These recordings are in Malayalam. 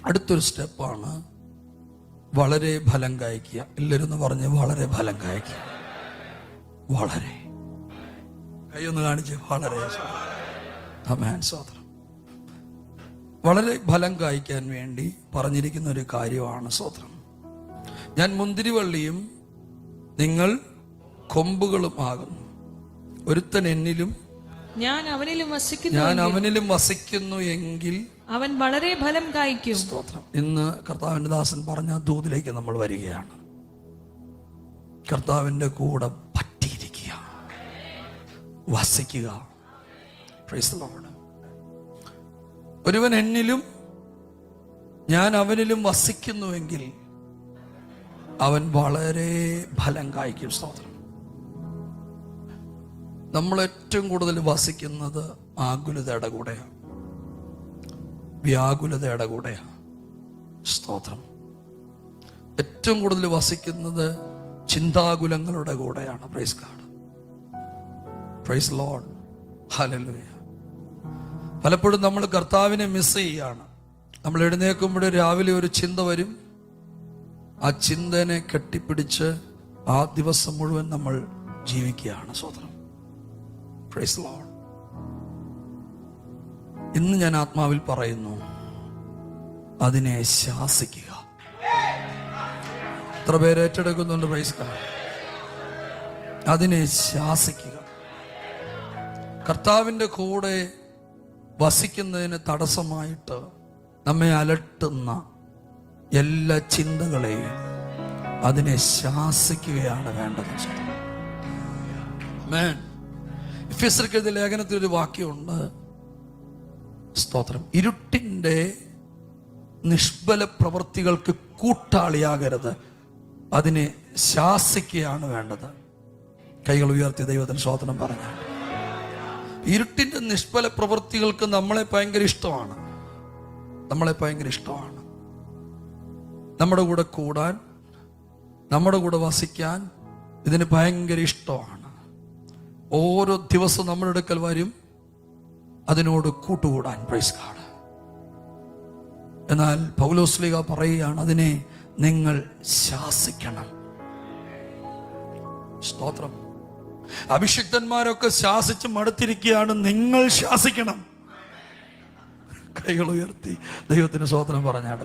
അടുത്തൊരു സ്റ്റെപ്പാണ് വളരെ ഫലം കായ്ക്കുക. എല്ലാവരും പറഞ്ഞ് വളരെ ഫലം കായ്ക്കുക. വളരെ കൈയൊന്ന് കാണിച്ച് വളരെ സ്തോത്രം. വളരെ ഫലം കായ്ക്കാൻ വേണ്ടി പറഞ്ഞിരിക്കുന്ന ഒരു കാര്യമാണ് സ്തോത്രം. ഞാൻ മുന്തിരിവള്ളിയും നിങ്ങൾ കൊമ്പുകളും ആകുന്നു. ഒരുത്തൻ എന്നിലും ഞാൻ അവനിലും വസിക്കുന്നു എങ്കിൽ അവൻ വളരെ ഫലം കായ്ക്കും. സ്തോത്രം. ഇന്ന് കർത്താവിന്റെ ദാസൻ പറഞ്ഞ ദൂതിലേക്ക് നമ്മൾ വരികയാണ്. കർത്താവിന്റെ കൂടെ പറ്റിയിരിക്കുക, വസിക്കുക. Praise the Lord. ഒരുവൻ എന്നിലും ഞാൻ അവനിലും വസിക്കുന്നുവെങ്കിൽ അവൻ വളരെ ഫലം കായ്ക്കും. സ്തോത്രം. നമ്മൾ ഏറ്റവും കൂടുതൽ വസിക്കുന്നത് ആകുലതയുടെ കൂടെയാണ്, വ്യാകുലതയുടെ കൂടെയാണ്. സ്തോത്രം. ഏറ്റവും കൂടുതൽ വസിക്കുന്നത് ചിന്താകുലങ്ങളുടെ കൂടെയാണ്. Praise God, praise Lord, hallelujah. പലപ്പോഴും നമ്മൾ കർത്താവിനെ മിസ് ചെയ്യുകയാണ്. നമ്മൾ എഴുന്നേൽക്കുമ്പോൾ രാവിലെ ഒരു ചിന്ത വരും. ആ ചിന്തനെ കെട്ടിപ്പിടിച്ച് ആ ദിവസം മുഴുവൻ നമ്മൾ ജീവിക്കുകയാണ്. സ്തോത്രം. Praise Lord. ഇന്ന് ഞാൻ ആത്മാവിൽ പറയുന്നു, അതിനെ ശാസിക്കുക. എത്ര പേര് ഏറ്റെടുക്കുന്നുണ്ട്? Praise God. അതിനെ ശാസിക്കുക. കർത്താവിൻ്റെ കൂടെ വസിക്കുന്നതിന് തടസ്സമായിട്ട് നമ്മെ അലട്ടുന്ന എല്ലാ ചിന്തകളെയും അതിനെ ശാസിക്കുകയാണ് വേണ്ടത്. എഫെസ്യർക്കെഴുതിയ ലേഖനത്തിൽ ഒരു വാക്യമുണ്ട്. സ്തോത്രം. ഇരുട്ടിന്റെ നിഷ്ഫല പ്രവൃത്തികൾക്ക് കൂട്ടാളിയാകരുത്, അതിനെ ശാസിക്കുകയാണ് വേണ്ടത്. കൈകൾ ഉയർത്തി ദൈവത്തിന് സ്തോത്രം പറഞ്ഞു. ഇരുട്ടിന്റെ നിഷ്ഫല പ്രവൃത്തികൾക്ക് നമ്മളെ ഭയങ്കര ഇഷ്ടമാണ്. നമ്മുടെ കൂടെ കൂടാൻ, നമ്മുടെ കൂടെ വസിക്കാൻ ഇതിന് ഭയങ്കര ഇഷ്ടമാണ്. ഓരോ ദിവസവും നമ്മുടെ അടുക്കൽ വരും അതിനോട് കൂട്ടുകൂടാൻ. Praise God. എന്നാൽ പൗലോസ്ലീഹ പറയുകയാണ്, അതിനെ നിങ്ങൾ ശാസിക്കണം. സ്തോത്രം. അഭിഷിക്തന്മാരൊക്കെ ശാസിച്ച് മടുത്തിരിക്കുകയാണ്, നിങ്ങൾ ശാസിക്കണം. കൈകൾ ഉയർത്തി ദൈവത്തിന് സ്തോത്രം പറഞ്ഞാണ്.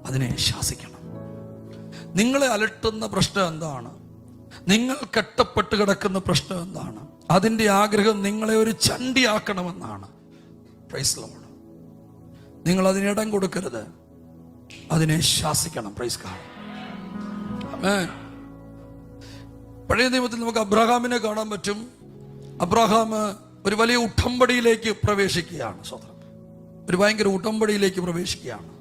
അതിനെ ശാസിക്കണം. നിങ്ങളെ അലട്ടുന്ന പ്രശ്നം എന്താണ്? നിങ്ങൾ കെട്ടപ്പെട്ട് കിടക്കുന്ന പ്രശ്നം എന്താണ്? അതിന്റെ ആഗ്രഹം നിങ്ങളെ ഒരു ചണ്ടിയാക്കണമെന്നാണ്. Praise Lord. നിങ്ങൾ അതിനിടം കൊടുക്കരുത്, അതിനെ ശാസിക്കണം. Praise God. ആമേൻ. പഴയ നിയമത്തിൽ നമുക്ക് അബ്രഹാമിനെ കാണാൻ പറ്റും. അബ്രഹാം ഒരു വലിയ ഉടമ്പടിയിലേക്ക് പ്രവേശിക്കുകയാണ്. സ്വതന്ത്രം. ഒരു ഭയങ്കര ഉടമ്പടിയിലേക്ക് പ്രവേശിക്കുകയാണ്.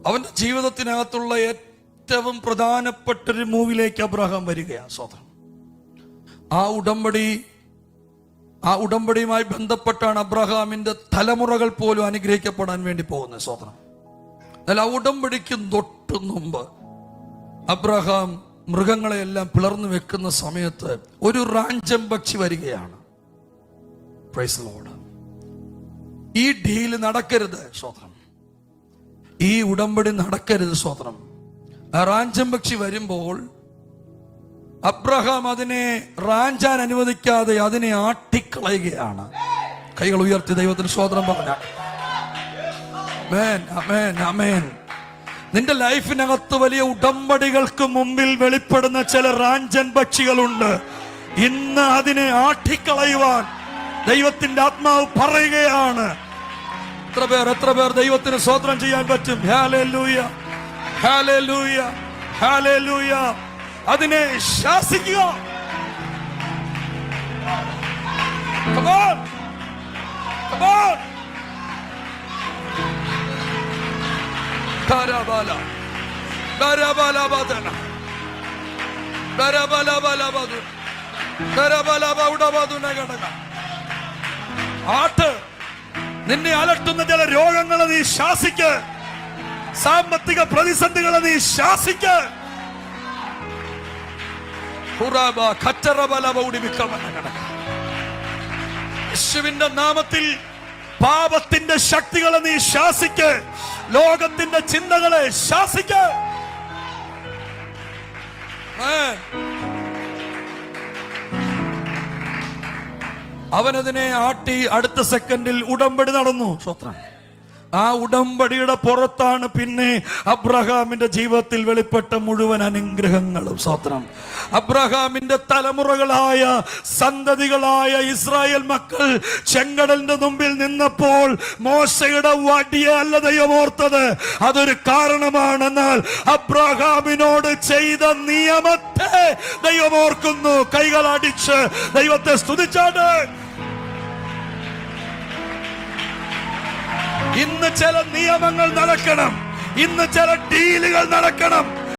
അവന്റെ ജീവിതത്തിനകത്തുള്ള ഏറ്റവും പ്രധാനപ്പെട്ടൊരു മൂവിലേക്ക് അബ്രഹാം വരികയാണ്. സ്വതന്ത്രം. ആ ഉടമ്പടിയുമായി ബന്ധപ്പെട്ടാണ് അബ്രഹാമിന്റെ തലമുറകൾ പോലും അനുഗ്രഹിക്കപ്പെടാൻ വേണ്ടി പോകുന്നത്. സ്വതന്ത്രം. എന്നാൽ ആ ഉടമ്പടിക്ക് തൊട്ടു മുമ്പ് അബ്രഹാം മൃഗങ്ങളെയെല്ലാം പിളർന്നു വെക്കുന്ന സമയത്ത് ഒരു റാഞ്ചം പക്ഷി വരികയാണ്. Praise Lord. ഈ ഡീല് നടക്കരുത്. സ്വതന്ത്രം. ഈ ഉടമ്പടി നടക്കരുത്. സ്വതന്ത്രം. ആ റാഞ്ചം പക്ഷി വരുമ്പോൾ അബ്രഹാം അതിനെ റാഞ്ചാൻ അനുവദിക്കാതെ അതിനെ ആട്ടിക്കളയുകയാണ്. കൈകൾ ഉയർത്തി ദൈവത്തിന് സ്തോത്രം പറഞ്ഞ. ആമേൻ, ആമേൻ, ആമേൻ. നിന്റെ ലൈഫിനകത്ത് വലിയ ഉടമ്പടികൾക്ക് മുമ്പിൽ വെളിപ്പെടുന്ന ചില റാഞ്ചൻ പക്ഷികളുണ്ട്. ഇന്ന് അതിനെ ആട്ടിക്കളയുവാൻ ദൈവത്തിന്റെ ആത്മാവ് പറയുകയാണ്. എത്ര പേർ ദൈവത്തിന് സ്തോത്രം ചെയ്യാൻ പറ്റും? Hallelujah, hallelujah, hallelujah. അതിനെ ശാസിക്കുക. Come on. Come on. Karabala. Karabala badana. Karabala bala badu. Karabala bauda badu nagadaga. ആട്ട്. നിന്നെ അലട്ടുന്ന ചില രോഗങ്ങളെ നീ ശാസിക്ക്. സാമ്പത്തിക പ്രതിസന്ധികളെ നീ ശാസിക്ക്. യേശുവിന്റെ നാമത്തിൽ പാപത്തിന്റെ ശക്തികളെ നീ ശാസിക്ക്, ലോകത്തിന്റെ ചിന്തകളെ ശാസിക്ക്. അവനതിനെ ആട്ടി അടുത്ത സെക്കൻഡിൽ ഉടമ്പടി നടന്നു. സ്വത്രം. ആ ഉടമ്പടിയുടെ പുറത്താണ് പിന്നെ അബ്രഹാമിന്റെ ജീവിതത്തിൽ വെളിപ്പെട്ട മുഴുവൻ അനുഗ്രഹങ്ങളും. സ്വത്രം. അബ്രഹാമിന്റെ തലമുറകളായ സന്തതികളായ ഇസ്രായേൽ മക്കൾ ചെങ്കടലിന്റെ മുമ്പിൽ നിന്നപ്പോൾ മോശയുടെ വടിയല്ല ദൈവമോർത്തത്, അതൊരു കാരണമാണ്. എന്നാൽ അബ്രഹാമിനോട് ചെയ്ത നിയമത്തെ ദൈവമോർക്കുന്നു. കൈകൾ അടിച്ച് ദൈവത്തെ സ്തുതിച്ചാണ്. ഇന്ന് ചില നിയമങ്ങൾ നടക്കണം, ഇന്ന് ചില ഡീലുകൾ നടക്കണം.